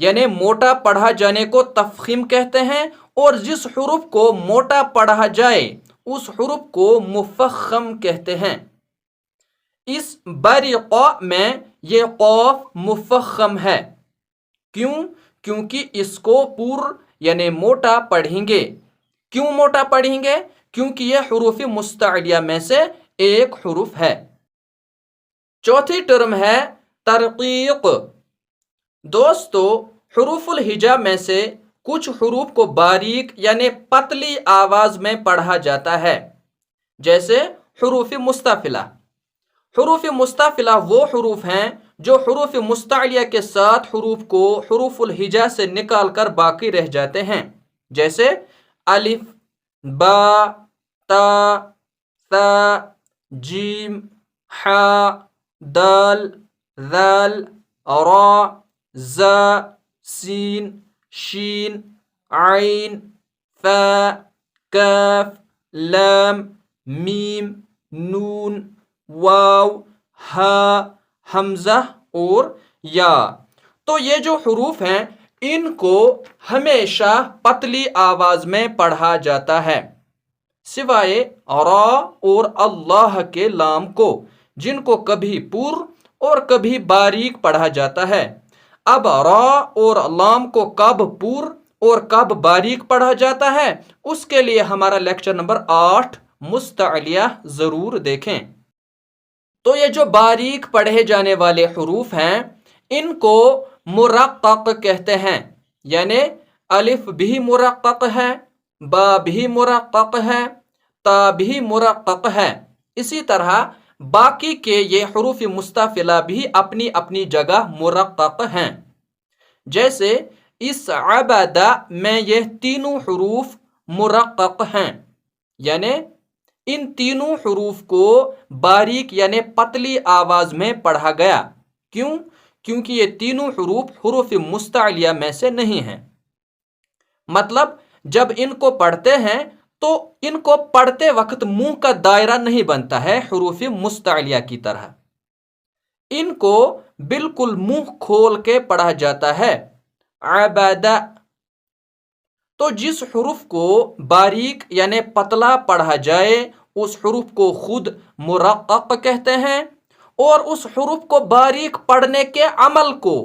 یعنی موٹا پڑھا جانے کو تفخیم کہتے ہیں، اور جس حروف کو موٹا پڑھا جائے اس حروف کو مفخم کہتے ہیں۔ اس برقا میں یہ قاف مفخم ہے، کیوں؟ کیونکہ اس کو یعنی موٹا پڑھیں گے۔ کیوں موٹا پڑھیں گے؟ کیونکہ یہ حروف مستعلیہ میں سے ایک حرف ہے۔ چوتھی ٹرم ہے ترقیق۔ دوستو، حروف الہجا میں سے کچھ حروف کو باریک یعنی پتلی آواز میں پڑھا جاتا ہے، جیسے حروف مستفلہ۔ حروف مستفلہ وہ حروف ہیں جو حروف مستعلیہ کے ساتھ حروف کو حروف الہجا سے نکال کر باقی رہ جاتے ہیں، جیسے الف، با، تا، ثا، جیم، حا، دال، ذال، را، زا، سین، شین، عین، فا، کاف، لام، میم، نون، واو، ہا، حمزہ اور یا۔ تو یہ جو حروف ہیں ان کو ہمیشہ پتلی آواز میں پڑھا جاتا ہے، سوائے را اور اللہ کے لام کو، جن کو کبھی پر اور کبھی باریک پڑھا جاتا ہے۔ اب را اور لام کو کب پر اور کب باریک پڑھا جاتا ہے، اس کے لیے ہمارا لیکچر نمبر 8 مستعلیہ ضرور دیکھیں۔ تو یہ جو باریک پڑھے جانے والے حروف ہیں ان کو مرقق کہتے ہیں، یعنی الف بھی مرقق ہے، با بھی مرقق ہے، تا بھی مرقق ہے۔ اسی طرح باقی کے یہ حروف مستفلہ بھی اپنی اپنی جگہ مرقق ہیں، جیسے اس عبد میں یہ تینوں حروف مرقق ہیں، یعنی ان تینوں حروف کو باریک یعنی پتلی آواز میں پڑھا گیا۔ کیوں؟ کیونکہ یہ تینوں حروف مستعلیہ میں سے نہیں ہیں۔ مطلب جب ان کو پڑھتے ہیں تو ان کو پڑھتے وقت منہ کا دائرہ نہیں بنتا ہے حروف مستعلیہ کی طرح، ان کو بالکل منہ کھول کے پڑھا جاتا ہے، عبادہ۔ تو جس حروف کو باریک یعنی پتلا پڑھا جائے اس حروف کو خود مرقق کہتے ہیں، اور اس حروف کو باریک پڑھنے کے عمل کو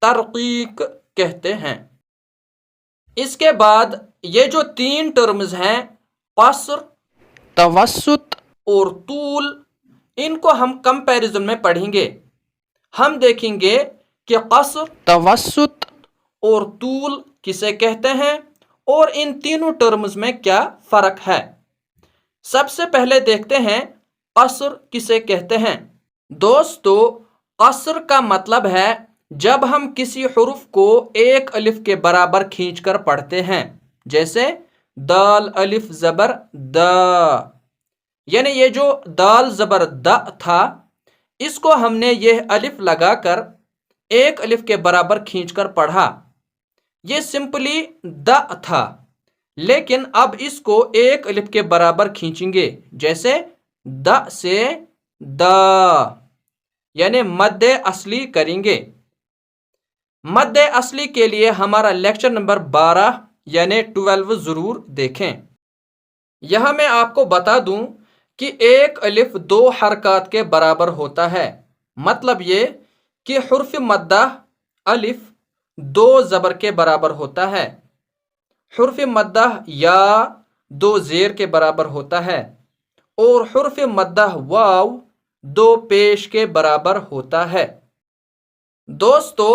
ترقیق کہتے ہیں۔ اس کے بعد یہ جو 3 ٹرمز ہیں، قصر، توسط اور طول، ان کو ہم کمپیریزن میں پڑھیں گے۔ ہم دیکھیں گے کہ قصر، توسط اور طول کسے کہتے ہیں اور ان تینوں ٹرمز میں کیا فرق ہے۔ سب سے پہلے دیکھتے ہیں قصر کسے کہتے ہیں۔ دوستو، قصر کا مطلب ہے جب ہم کسی حرف کو ایک الف کے برابر کھینچ کر پڑھتے ہیں، جیسے دال الف زبر دا، یعنی یہ جو دال زبر دا تھا اس کو ہم نے یہ الف لگا کر ایک الف کے برابر کھینچ کر پڑھا، یہ سمپلی دا تھا، لیکن اب اس کو ایک الف کے برابر کھینچیں گے، جیسے دا سے دا، یعنی مد اصلی کریں گے۔ مد اصلی کے لیے ہمارا لیکچر نمبر 12 یعنی 12 ضرور دیکھیں۔ یہاں میں آپ کو بتا دوں کہ ایک الف 2 حرکات کے برابر ہوتا ہے، مطلب یہ کہ حرف مدہ الف 2 زبر کے برابر ہوتا ہے، حرف مدہ یا 2 زیر کے برابر ہوتا ہے، اور حرف مدہ واو 2 پیش کے برابر ہوتا ہے۔ دوستو،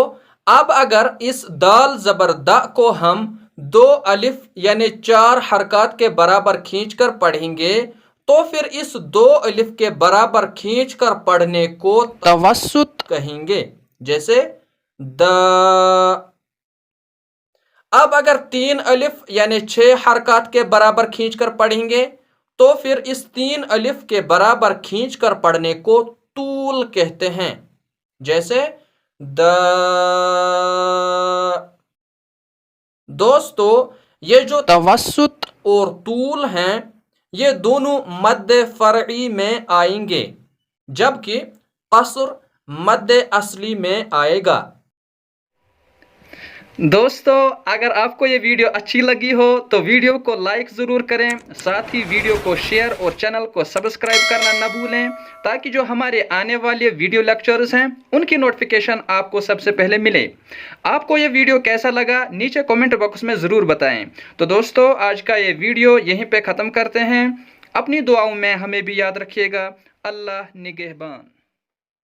اب اگر اس دال زبر دا کو ہم 2 الف یعنی 4 حرکات کے برابر کھینچ کر پڑھیں گے تو پھر اس 2 الف کے برابر کھینچ کر پڑھنے کو توسط کہیں گے، جیسے دا۔ اب اگر 3 الف یعنی 6 حرکات کے برابر کھینچ کر پڑھیں گے تو پھر اس 3 الف کے برابر کھینچ کر پڑھنے کو طول کہتے ہیں، جیسے دا۔ دوستو، یہ جو توسط اور طول ہیں یہ دونوں مد فرعی میں آئیں گے، جبکہ قصر مد اصلی میں آئے گا۔ دوستو اگر آپ کو یہ ویڈیو اچھی لگی ہو تو ویڈیو کو لائک ضرور کریں، ساتھ ہی ویڈیو کو شیئر اور چینل کو سبسکرائب کرنا نہ بھولیں تاکہ جو ہمارے آنے والے ویڈیو لیکچرز ہیں ان کی نوٹیفیکیشن آپ کو سب سے پہلے ملے۔ آپ کو یہ ویڈیو کیسا لگا نیچے کومنٹ باکس میں ضرور بتائیں۔ تو دوستو آج کا یہ ویڈیو یہیں پہ ختم کرتے ہیں۔ اپنی دعاؤں میں ہمیں بھی یاد رکھیے گا۔ اللہ نگہبان۔